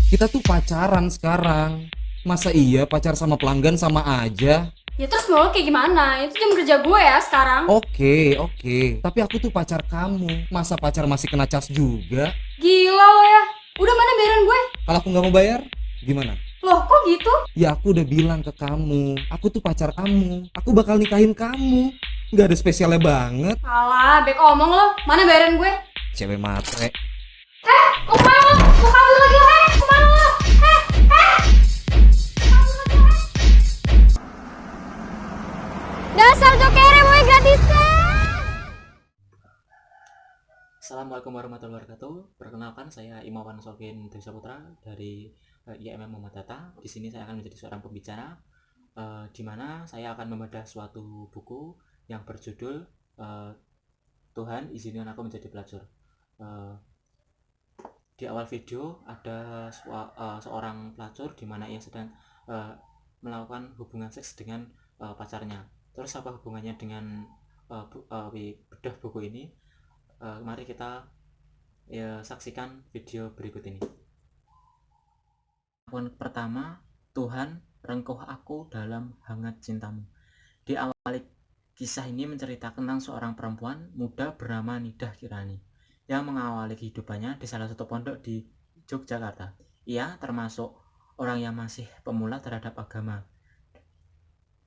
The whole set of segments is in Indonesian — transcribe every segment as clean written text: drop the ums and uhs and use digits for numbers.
Kita tuh pacaran sekarang. Masa iya pacar sama pelanggan sama aja? Ya terus mau lo kayak gimana? Itu jam kerja gue ya sekarang. Oke, oke. Tapi aku tuh pacar kamu. Masa pacar masih kena cas juga? Gila lo ya. Udah mana bayaran gue? Kalau aku nggak mau bayar, gimana? Loh kok gitu? Ya aku udah bilang ke kamu, aku tuh pacar kamu. Aku bakal nikahin kamu. Nggak ada spesialnya banget. Alah, bek omong lo. Mana bayaran gue? Cewek matre. Mau kemana lo? Mau kabur lagi lo? Kemana lo? Dasar jokere mau gratisan. Assalamualaikum warahmatullahi wabarakatuh. Perkenalkan, saya Imawan Solkin Dwi Saputra dari IMM Muhammad Data. Di sini saya akan menjadi seorang pembicara, di mana saya akan membedah suatu buku yang berjudul Tuhan Izinkan Aku Menjadi Pelacur. Di awal video ada seorang pelacur di mana ia sedang melakukan hubungan seks dengan pacarnya. Terus apa hubungannya dengan bedah buku ini? Mari kita saksikan video berikut ini. Poin pertama, Tuhan rengkuh aku dalam hangat cintamu. Di awal kisah ini menceritakan tentang seorang perempuan muda bernama Nidah Kirani yang mengawali kehidupannya di salah satu pondok di Yogyakarta. Ia termasuk orang yang masih pemula terhadap agama.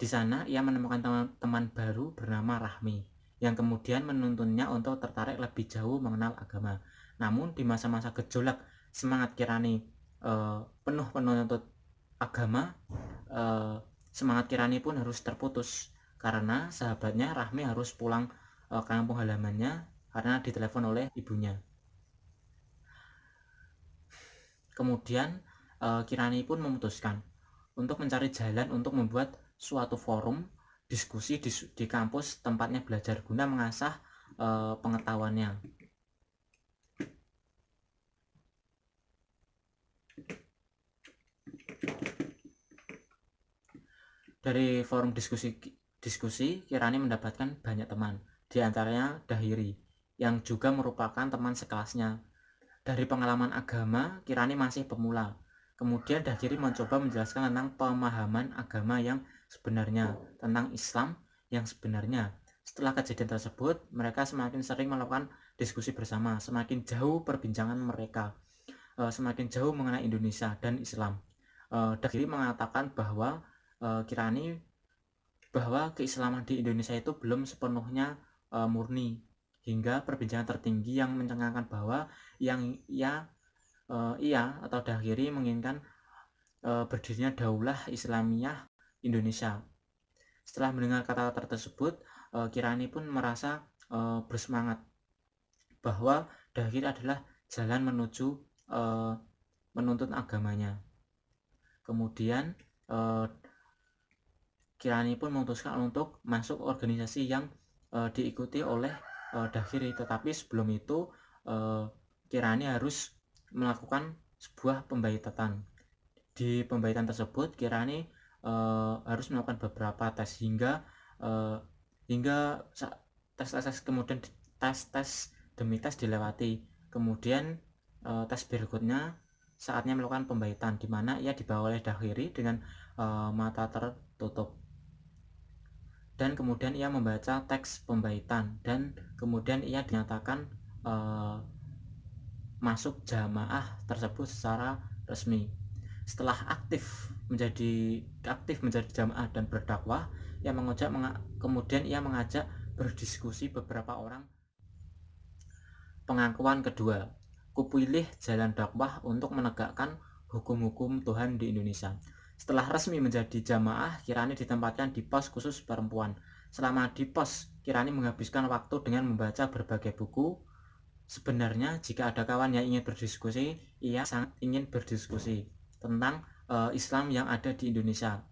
Di sana ia menemukan teman baru bernama Rahmi yang kemudian menuntunnya untuk tertarik lebih jauh mengenal agama. Namun di masa-masa gejolak semangat Kirani penuh penuntut agama, semangat Kirani pun harus terputus karena sahabatnya Rahmi harus pulang ke kampung halamannya karena ditelepon oleh ibunya. Kemudian Kirani pun memutuskan untuk mencari jalan untuk membuat suatu forum diskusi di kampus tempatnya belajar guna mengasah pengetahuannya. Dari forum diskusi Kirani mendapatkan banyak teman, di antaranya Dahiri yang juga merupakan teman sekelasnya. Dari pengalaman agama, Kirani masih pemula. Kemudian Dahiri mencoba menjelaskan tentang pemahaman agama yang sebenarnya, tentang Islam yang sebenarnya. Setelah kejadian tersebut, mereka semakin sering melakukan diskusi bersama, semakin jauh perbincangan mereka, semakin jauh mengenai Indonesia dan Islam. Dahiri mengatakan bahwa Kirani bahwa keislaman di Indonesia itu belum sepenuhnya murni, hingga perbincangan tertinggi yang mencengangkan bahwa yang ia atau Dahiri menginginkan berdirinya Daulah Islamiyah Indonesia. Setelah mendengar kata-kata tersebut, Kirani pun merasa bersemangat bahwa Dahiri adalah jalan menuju menuntut agamanya. Kemudian Kirani pun memutuskan untuk masuk organisasi yang diikuti oleh Dahiri, tetapi sebelum itu Kirani harus melakukan sebuah pembaitatan. Di pembaitan tersebut Kirani harus melakukan beberapa tes hingga tes kemudian tes demi tes dilewati. Kemudian tes berikutnya saatnya melakukan pembaitan, di mana ia dibawa oleh Dahiri dengan mata tertutup. Dan kemudian ia membaca teks pembaitan dan kemudian ia dinyatakan masuk jamaah tersebut secara resmi. Setelah aktif menjadi jamaah dan berdakwah, kemudian ia mengajak berdiskusi beberapa orang. Pengakuan kedua, kupilih jalan dakwah untuk menegakkan hukum-hukum Tuhan di Indonesia. Setelah resmi menjadi jamaah, Kirani ditempatkan di pos khusus perempuan. Selama di pos, Kirani menghabiskan waktu dengan membaca berbagai buku. Sebenarnya jika ada kawan yang ingin berdiskusi, ia sangat ingin berdiskusi tentang Islam yang ada di Indonesia.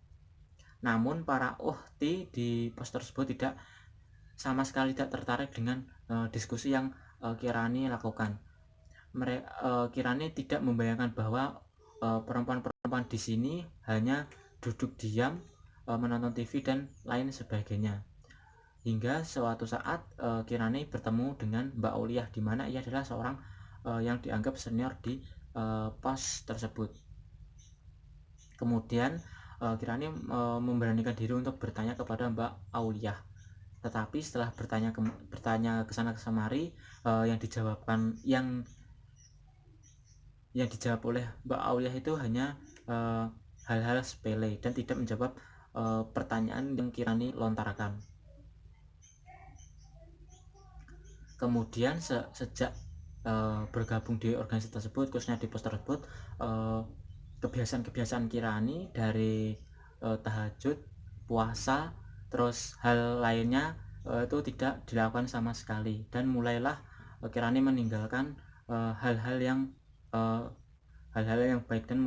Namun para uhti di pos tersebut sama sekali tidak tertarik dengan diskusi yang Kirani lakukan. Kirani tidak membayangkan bahwa perempuan-perempuan di sini hanya duduk diam, menonton TV dan lain sebagainya. Hingga suatu saat Kirani bertemu dengan Mbak Auliah, di mana ia adalah seorang yang dianggap senior di pos tersebut. Kemudian Kirani memberanikan diri untuk bertanya kepada Mbak Auliah. Tetapi setelah bertanya kesana kemari, yang dijawab oleh Mbak Auliah itu hanya hal-hal sepele dan tidak menjawab pertanyaan yang Kirani lontarkan. Kemudian sejak bergabung di organisasi tersebut, khususnya di pos tersebut, kebiasaan-kebiasaan Kirani dari tahajud, puasa, terus hal lainnya itu tidak dilakukan sama sekali, dan mulailah Kirani meninggalkan hal-hal yang baik dan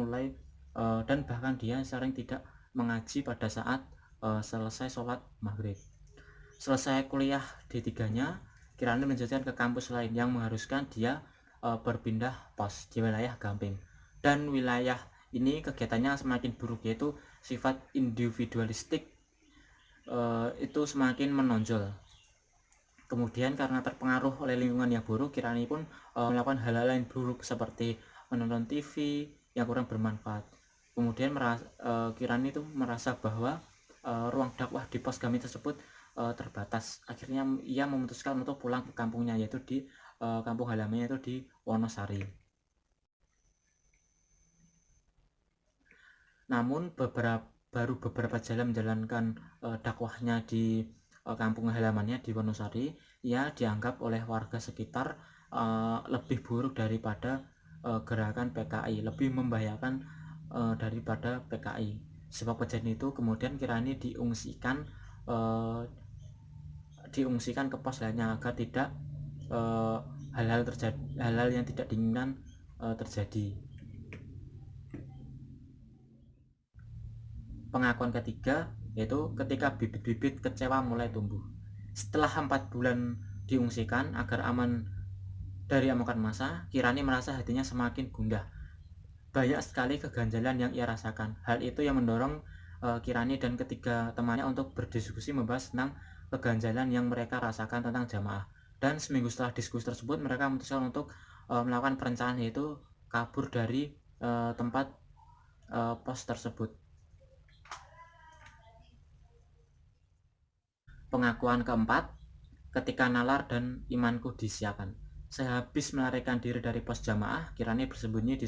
bahkan dia sering tidak mengaji pada saat selesai sholat maghrib. Selesai kuliah D3-nya, Kirani melanjutkan ke kampus lain yang mengharuskan dia berpindah pos di wilayah Gamping. Dan wilayah ini kegiatannya semakin buruk, yaitu sifat individualistik itu semakin menonjol. Kemudian karena terpengaruh oleh lingkungan yang buruk, Kirani pun melakukan hal-hal yang buruk seperti menonton TV yang kurang bermanfaat. Kemudian Kirani itu merasa bahwa ruang dakwah di pos Gamping tersebut terbatas. Akhirnya ia memutuskan untuk pulang ke kampungnya, yaitu di kampung halamannya, yaitu di Wonosari. Namun baru beberapa jalan menjalankan dakwahnya di kampung halamannya di Wonosari, ia dianggap oleh warga sekitar lebih buruk daripada gerakan PKI, lebih membahayakan daripada PKI. Sebab kejadian itu kemudian Kirani diungsikan ke pos lainnya agar tidak hal-hal yang tidak diinginkan terjadi. Pengakuan ketiga yaitu ketika bibit-bibit kecewa mulai tumbuh. Setelah 4 bulan diungsikan agar aman dari amukan massa, Kirani merasa hatinya semakin gundah. Banyak sekali keganjalan yang ia rasakan. Hal itu yang mendorong Kirani dan ketiga temannya untuk berdiskusi membahas tentang keganjalan yang mereka rasakan tentang jamaah. Dan seminggu setelah diskusi tersebut, mereka memutuskan untuk melakukan perencanaan, yaitu kabur dari tempat pos tersebut. Pengakuan keempat, ketika nalar dan imanku disiapkan. Sehabis melarikan diri dari pos jamaah, Kirani bersembunyi di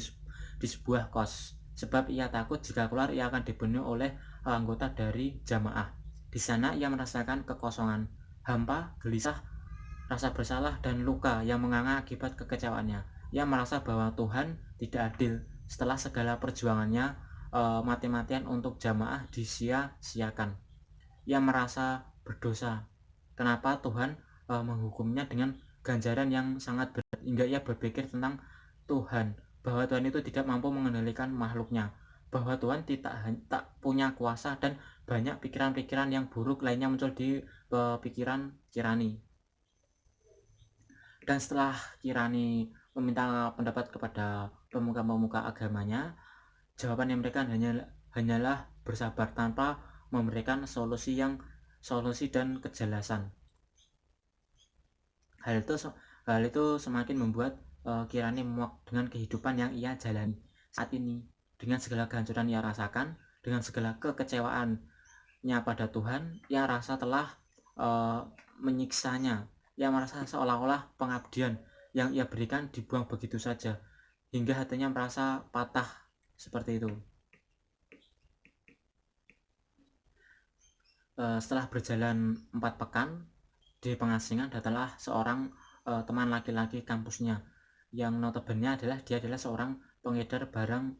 sebuah kos, sebab ia takut jika keluar ia akan dibunuh oleh anggota dari jamaah. Di sana ia merasakan kekosongan, hampa, gelisah, rasa bersalah, dan luka yang menganga akibat kekecewaannya. Ia merasa bahwa Tuhan tidak adil setelah segala perjuangannya mati-matian untuk jamaah disia-siakan. Ia merasa berdosa. Kenapa Tuhan menghukumnya dengan ganjaran yang sangat berat, hingga ia berpikir tentang Tuhan, bahwa Tuhan itu tidak mampu mengendalikan makhluknya, bahwa Tuhan tak punya kuasa, dan banyak pikiran-pikiran yang buruk lainnya muncul di pikiran Kirani. Dan setelah Kirani meminta pendapat kepada pemuka-pemuka agamanya, jawaban yang mereka hanyalah bersabar tanpa memberikan solusi dan kejelasan. Hal itu semakin membuat Kirani muak dengan kehidupan yang ia jalani saat ini, dengan segala kehancuran ia rasakan, dengan segala kekecewaannya pada Tuhan. Ia rasa telah menyiksanya. Ia merasa seolah-olah pengabdian yang ia berikan dibuang begitu saja, hingga hatinya merasa patah seperti itu. Setelah berjalan 4 pekan di pengasingan, datanglah seorang teman laki-laki kampusnya, yang notabene dia adalah seorang pengedar barang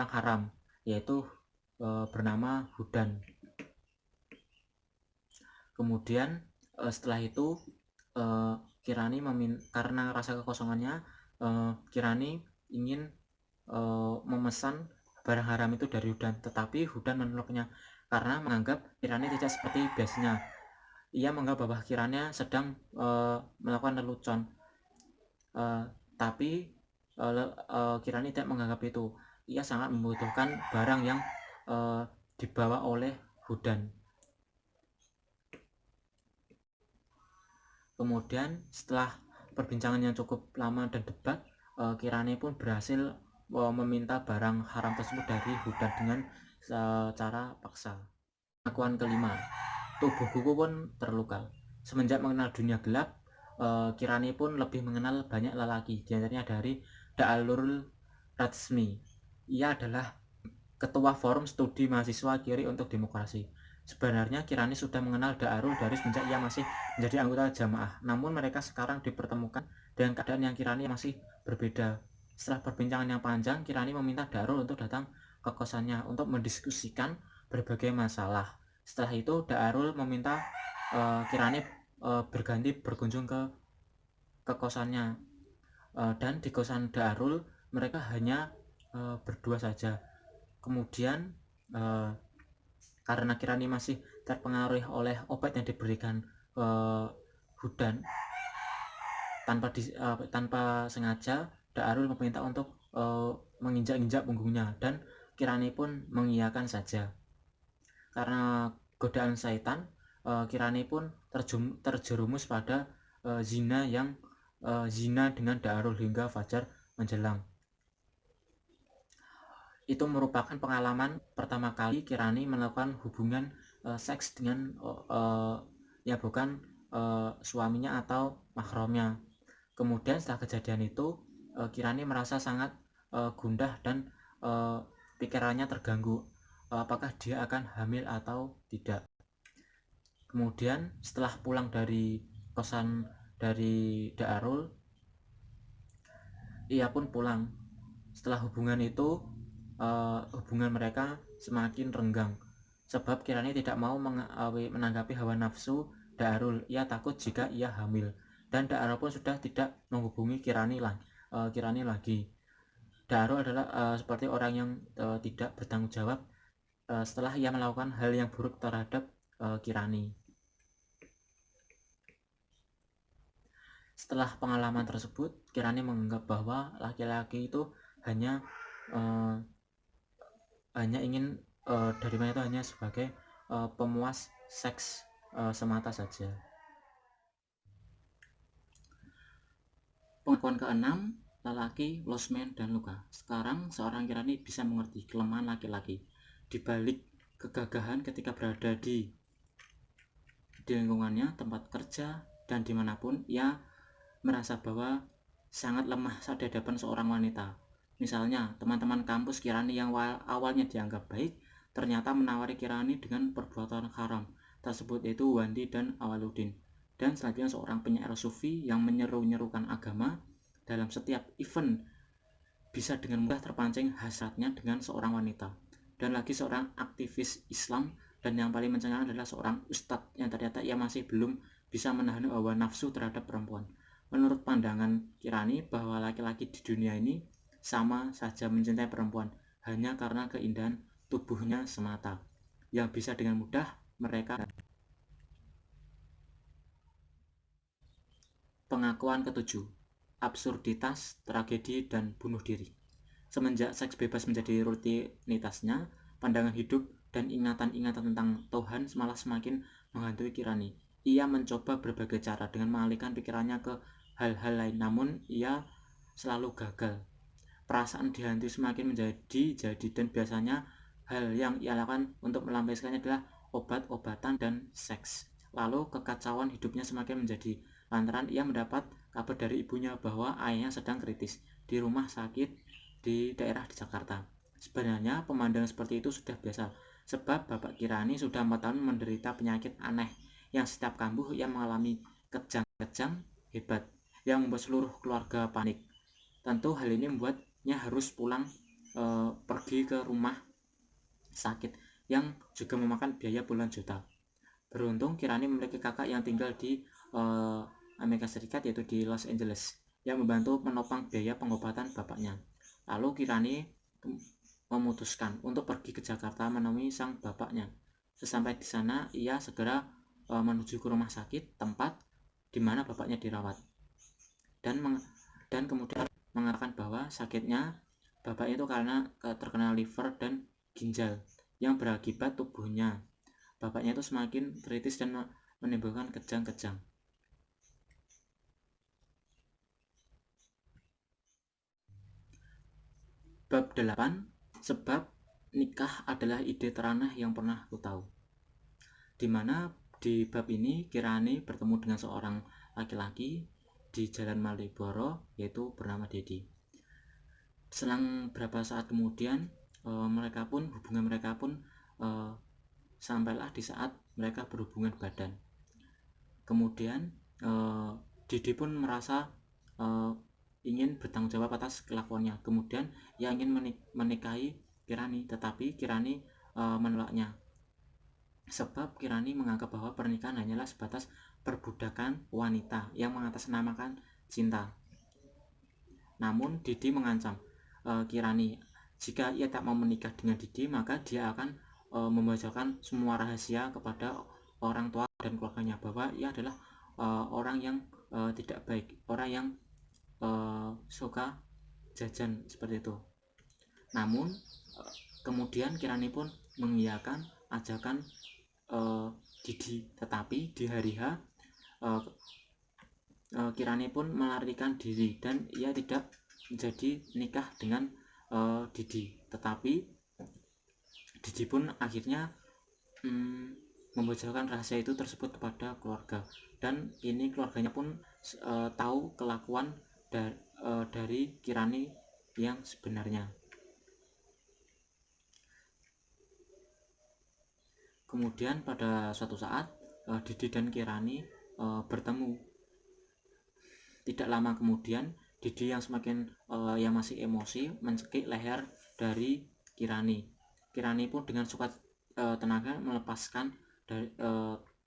haram, yaitu bernama Hudan. Kemudian setelah itu Kirani karena rasa kekosongannya, Kirani ingin memesan barang haram itu dari Hudan, tetapi Hudan menolaknya karena menganggap Kirani tidak seperti biasanya. Ia menganggap bahwa Kirani sedang melakukan lelucon, tapi Kirani tidak menganggap itu. Ia sangat membutuhkan barang yang dibawa oleh Hudan. Kemudian setelah perbincangan yang cukup lama dan debat, Kirani pun berhasil meminta barang haram tersebut dari Hudan dengan secara paksa. Pengakuan kelima, tubuhku pun terluka. Semenjak mengenal dunia gelap, Kirani pun lebih mengenal banyak lelaki, diantaranya dari Da'alurul Ratsmi. Ia adalah ketua forum studi mahasiswa Kiri untuk demokrasi. Sebenarnya Kirani sudah mengenal Da'arul dari semenjak ia masih menjadi anggota jamaah, namun mereka sekarang dipertemukan dengan keadaan yang Kirani masih berbeda. Setelah perbincangan yang panjang, Kirani meminta Da'arul untuk datang ke kosannya untuk mendiskusikan berbagai masalah. Setelah itu Da'arul meminta Kirani berganti berkunjung ke kosannya, dan di kosan Da'arul mereka hanya berdua saja. Kemudian karena Kirani masih terpengaruh oleh obat yang diberikan Hudan, tanpa sengaja Da'arul meminta untuk menginjak-injak punggungnya, dan Kirani pun mengiyakan saja. Karena godaan syaitan, Kirani pun terjerumus pada zina dengan Da'arul hingga fajar menjelang. Itu merupakan pengalaman pertama kali Kirani melakukan hubungan seks dengan ya bukan suaminya atau mahramnya. Kemudian setelah kejadian itu, Kirani merasa sangat gundah dan pikirannya terganggu, apakah dia akan hamil atau tidak. Kemudian setelah pulang dari kosan dari Da'arul, ia pun pulang. Setelah hubungan itu, hubungan mereka semakin renggang, sebab Kirani tidak mau menanggapi hawa nafsu Da'arul. Ia takut jika ia hamil, dan Da'arul pun sudah tidak menghubungi Kirani lagi. Da'arul adalah seperti orang yang tidak bertanggung jawab setelah ia melakukan hal yang buruk terhadap Kirani. Setelah pengalaman tersebut, Kirani menganggap bahwa laki-laki itu hanya ingin dari mana itu hanya sebagai pemuas seks semata saja. Pengakuan keenam, lelaki, lost man, dan luka. Sekarang seorang Kirani bisa mengerti kelemahan laki-laki di balik kegagahan ketika berada di lingkungannya, tempat kerja, dan dimanapun. Ia merasa bahwa sangat lemah saat di hadapan seorang wanita. Misalnya, teman-teman kampus Kirani yang awalnya dianggap baik, ternyata menawari Kirani dengan perbuatan haram tersebut, yaitu Wandi dan Awaludin. Dan selanjutnya seorang penyair sufi yang menyeru-nyerukan agama dalam setiap event bisa dengan mudah terpancing hasratnya dengan seorang wanita. Dan lagi seorang aktivis Islam, dan yang paling mencengangkan adalah seorang ustadz yang ternyata ia masih belum bisa menahan hawa nafsu terhadap perempuan. Menurut pandangan Kirani, bahwa laki-laki di dunia ini sama saja mencintai perempuan hanya karena keindahan tubuhnya semata, yang bisa dengan mudah mereka. Pengakuan ketujuh, absurditas, tragedi, dan bunuh diri. Semenjak seks bebas menjadi rutinitasnya, pandangan hidup dan ingatan-ingatan tentang Tuhan malah semakin menghantui Kirani. Ia mencoba berbagai cara dengan mengalihkan pikirannya ke hal-hal lain, namun ia selalu gagal. Perasaan dihantui semakin menjadi, dan biasanya hal yang ia lakukan untuk melampiaskannya adalah obat-obatan dan seks. Lalu kekacauan hidupnya semakin menjadi lantaran ia mendapat kabar dari ibunya bahwa ayahnya sedang kritis di rumah sakit di daerah di Jakarta. Sebenarnya pemandangan seperti itu sudah biasa, sebab Bapak Kirani sudah 4 tahun menderita penyakit aneh yang setiap kambuh ia mengalami kejang-kejang hebat yang membuat seluruh keluarga panik. Tentu hal ini membuatnya harus pulang pergi ke rumah sakit yang juga memakan biaya puluhan juta. Beruntung Kirani memiliki kakak yang tinggal di Amerika Serikat, yaitu di Los Angeles, yang membantu menopang biaya pengobatan bapaknya. Lalu Kirani memutuskan untuk pergi ke Jakarta menemui sang bapaknya. Sesampai di sana, ia segera menuju ke rumah sakit tempat di mana bapaknya dirawat, dan kemudian mengatakan bahwa sakitnya bapaknya itu karena terkena liver dan ginjal yang berakibat tubuhnya bapaknya itu semakin kritis dan menimbulkan kejang-kejang. Bab 8. Sebab nikah adalah ide teraneh yang pernah aku tahu. Dimana di bab ini Kirani bertemu dengan seorang laki-laki di Jalan Malioboro, yaitu bernama Dedi. Selang beberapa saat kemudian hubungan mereka pun sampailah di saat mereka berhubungan badan. Kemudian Dedi pun merasa ingin bertanggung jawab atas kelakuannya. Kemudian ia ingin menikahi Kirani, tetapi Kirani menolaknya. Sebab Kirani menganggap bahwa pernikahan hanyalah sebatas perbudakan wanita yang mengatasnamakan cinta. Namun Didi mengancam Kirani, jika ia tak mau menikah dengan Didi, maka dia akan membacakan semua rahasia kepada orang tua dan keluarganya, bahwa ia adalah orang yang tidak baik, orang yang suka jajan seperti itu. Namun kemudian Kirani pun mengiyakan ajakan Didi, tetapi di hari H Kirani pun melarikan diri dan ia tidak menjadi nikah dengan Didi. Tetapi Didi pun akhirnya membocorkan rahasia itu tersebut kepada keluarga, dan ini keluarganya pun tahu kelakuan dari Kirani yang sebenarnya. Kemudian pada suatu saat Didi dan Kirani bertemu. Tidak lama kemudian Didi yang yang masih emosi mencekik leher dari Kirani. Kirani pun dengan suka tenaga melepaskan dari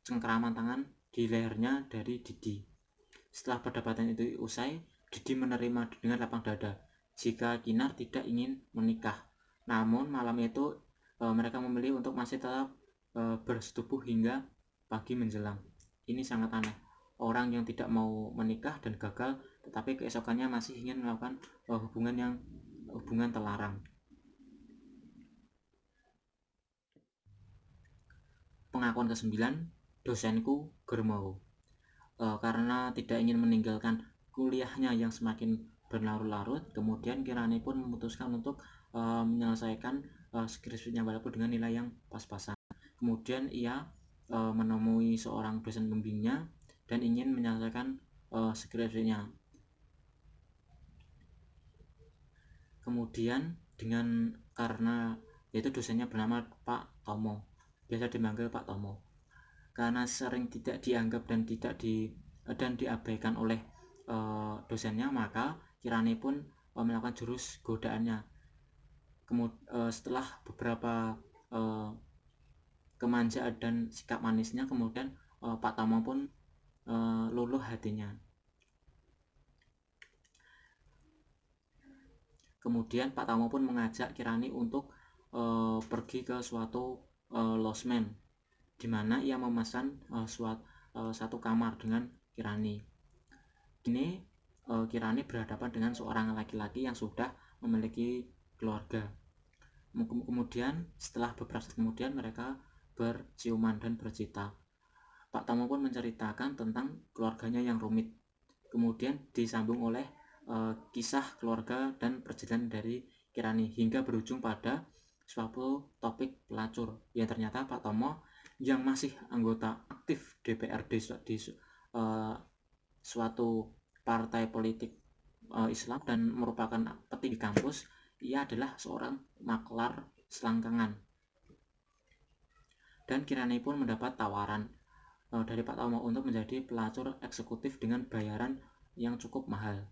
cengkeraman tangan di lehernya dari Didi. Setelah perdebatan itu usai, Didi menerima dengan lapang dada jika Kinar tidak ingin menikah. Namun malam itu mereka memilih untuk masih tetap bersetubuh hingga pagi menjelang. Ini sangat aneh. Orang yang tidak mau menikah dan gagal, tetapi keesokannya masih ingin melakukan hubungan terlarang. Pengakuan ke-9, dosenku Germowo. Karena tidak ingin meninggalkan kuliahnya yang semakin berlarut-larut, kemudian Kirani pun memutuskan untuk menyelesaikan skripsinya walaupun dengan nilai yang pas-pasan. Kemudian ia menemui seorang dosen pembimbingnya dan ingin menyelesaikan skripsinya. Kemudian karena yaitu dosennya bernama Pak Tomo, biasa dipanggil Pak Tomo. Karena sering tidak dianggap dan diabaikan oleh dosennya, maka Kirani pun melakukan jurus godaannya. Setelah beberapa kemanjaan dan sikap manisnya, kemudian Pak Tomo pun luluh hatinya. Kemudian Pak Tomo pun mengajak Kirani untuk pergi ke suatu losmen, di mana ia memesan satu kamar dengan Kirani. Ini Kirani berhadapan dengan seorang laki-laki yang sudah memiliki keluarga. Kemudian setelah beberapa saat kemudian mereka berciuman dan bercinta. Pak Tomo pun menceritakan tentang keluarganya yang rumit. Kemudian disambung oleh kisah keluarga dan perjalanan dari Kirani hingga berujung pada suatu topik pelacur yang ternyata Pak Tomo yang masih anggota aktif DPRD di suatu partai politik Islam dan merupakan petinggi kampus. Ia adalah seorang maklar selangkangan. Dan Kirani pun mendapat tawaran dari Pak Tomo untuk menjadi pelacur eksekutif dengan bayaran yang cukup mahal.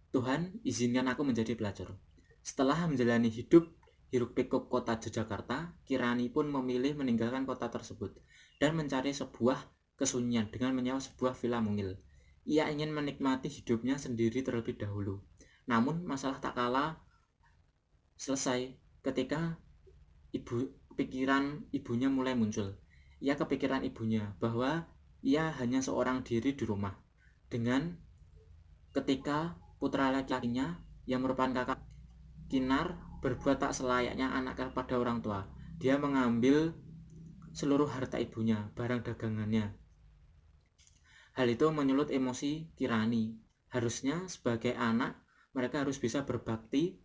Tuhan, izinkan aku menjadi pelacur. Setelah menjalani hidup hiruk-pikuk kota Yogyakarta, Kirani pun memilih meninggalkan kota tersebut dan mencari sebuah kesunyian dengan menyewa sebuah villa mungil. Ia ingin menikmati hidupnya sendiri terlebih dahulu. Namun masalah tak kalah selesai ketika pikiran ibunya mulai muncul. Ia kepikiran ibunya bahwa ia hanya seorang diri di rumah. Dengan ketika putra laki-lakinya yang merupakan kakak Kinar berbuat tak selayaknya anak pada orang tua. Dia mengambil seluruh harta ibunya, barang dagangannya. Hal itu menyulut emosi Kirani. Harusnya sebagai anak mereka harus bisa berbakti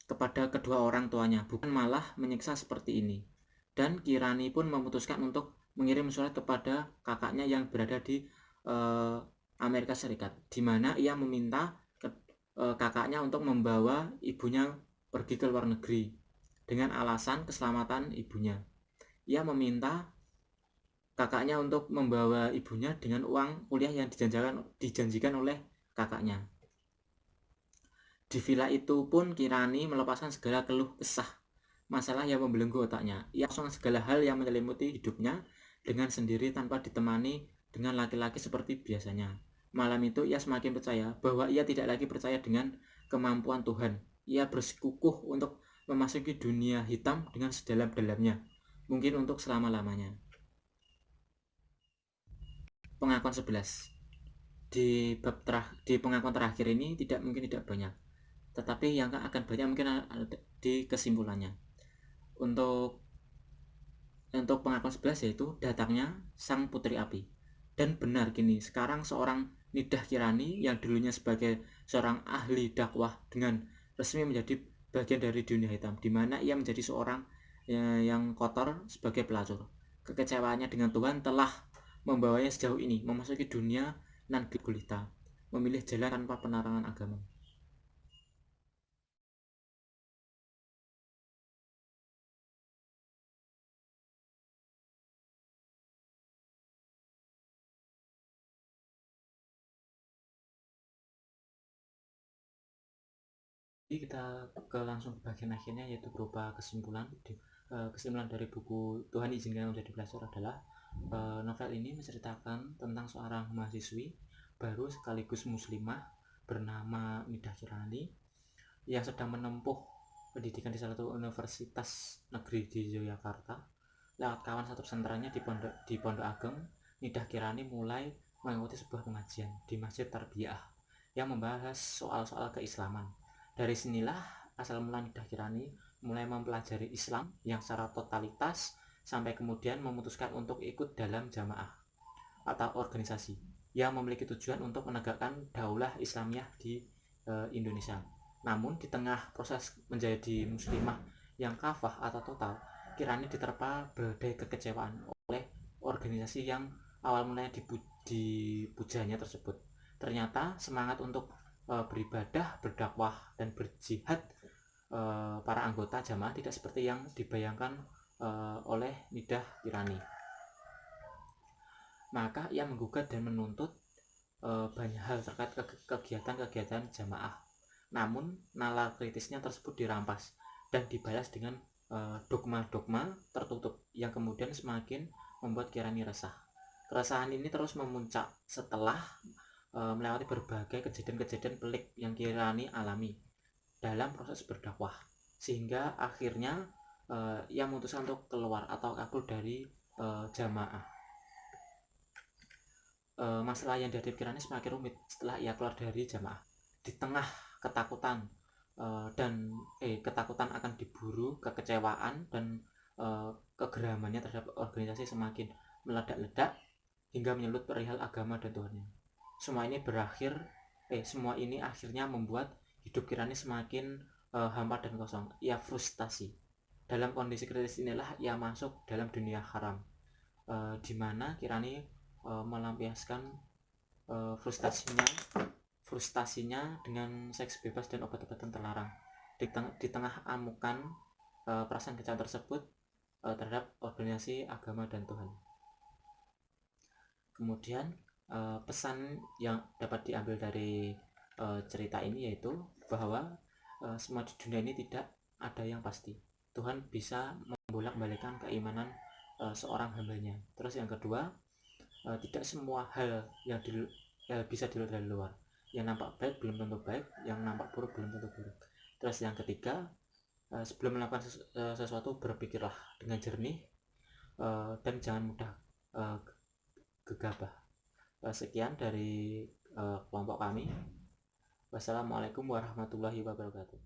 kepada kedua orang tuanya, bukan malah menyiksa seperti ini. Dan Kirani pun memutuskan untuk mengirim surat kepada kakaknya yang berada di Amerika Serikat, di mana ia meminta kakaknya untuk membawa ibunya pergi ke luar negeri dengan alasan keselamatan ibunya. Ia meminta kakaknya untuk membawa ibunya dengan uang kuliah yang dijanjikan oleh kakaknya. Di villa itu pun Kirani melepaskan segala keluh kesah masalah yang membelenggu otaknya. Ia kosong segala hal yang menyelimuti hidupnya dengan sendiri tanpa ditemani dengan laki-laki seperti biasanya. Malam itu ia semakin percaya bahwa ia tidak lagi percaya dengan kemampuan Tuhan. Ia bersikukuh untuk memasuki dunia hitam dengan sedalam-dalamnya, mungkin untuk selama-lamanya. Pengakuan 11. Di pengakuan terakhir ini mungkin tidak banyak, tetapi yang akan banyak mungkin ada di kesimpulannya. Untuk pengakuan 11 yaitu datangnya sang putri api. Dan benar gini, sekarang seorang Nidah Kirani yang dulunya sebagai seorang ahli dakwah dengan resmi menjadi bagian dari dunia hitam, di mana ia menjadi seorang yang kotor sebagai pelacur. Kekecewaannya dengan Tuhan telah membawanya sejauh ini, memasuki dunia nan gulita, memilih jalan tanpa penerangan agama. Jadi kita langsung ke bagian akhirnya, yaitu berupa kesimpulan. Kesimpulan dari buku Tuhan Izinkan Menjadi Pelacur adalah novel ini menceritakan tentang seorang mahasiswi baru sekaligus muslimah bernama Nidah Kirani yang sedang menempuh pendidikan di salah satu universitas negeri di Yogyakarta. Lewat kawan satu pesantrennya di Pondok Ageng, Nidah Kirani mulai mengikuti sebuah pengajian di Masjid Tarbiyah yang membahas soal-soal keislaman. Dari sinilah asal mula Nidah Kirani mulai mempelajari Islam yang secara totalitas sampai kemudian memutuskan untuk ikut dalam jamaah atau organisasi yang memiliki tujuan untuk menegakkan daulah Islamiyah di Indonesia. Namun di tengah proses menjadi muslimah yang kafah atau total, Kirani diterpa berbagai kekecewaan oleh organisasi yang awal mulanya dipujanya tersebut. Ternyata semangat untuk beribadah, berdakwah, dan berjihad para anggota jamaah tidak seperti yang dibayangkan oleh Nidah Kirani. Maka ia menggugat dan menuntut banyak hal terkait kegiatan-kegiatan jamaah. Namun nalar kritisnya tersebut dirampas dan dibalas dengan dogma-dogma tertutup yang kemudian semakin membuat Kirani resah. Keresahan ini terus memuncak setelah melewati berbagai kejadian-kejadian pelik yang Kirani alami dalam proses berdakwah, sehingga akhirnya ia memutuskan untuk keluar atau kabur dari jamaah. Masalah yang dihadapi Kirani semakin rumit setelah ia keluar dari jamaah. Di tengah ketakutan ketakutan akan diburu, kekecewaan dan kegeramannya terhadap organisasi semakin meledak-ledak hingga menyulut perihal agama dan Tuhannya. Semua ini akhirnya membuat hidup Kirani semakin hampa dan kosong. Ia frustasi. Dalam kondisi kritis inilah ia masuk dalam dunia haram, di mana Kirani melampiaskan frustasinya dengan seks bebas dan obat-obatan terlarang. Di tengah amukan perasaan kecewa tersebut terhadap organisasi agama dan Tuhan. Kemudian pesan yang dapat diambil dari cerita ini yaitu bahwa semua di dunia ini tidak ada yang pasti. Tuhan bisa membolak-balikkan keimanan seorang hambanya. Terus yang kedua, tidak semua hal yang bisa dilihat dari luar. Yang nampak baik belum tentu baik, yang nampak buruk belum tentu buruk. Terus yang ketiga, sebelum melakukan sesuatu berpikirlah dengan jernih dan jangan mudah gegabah. Sekian dari kelompok kami. Wassalamualaikum warahmatullahi wabarakatuh.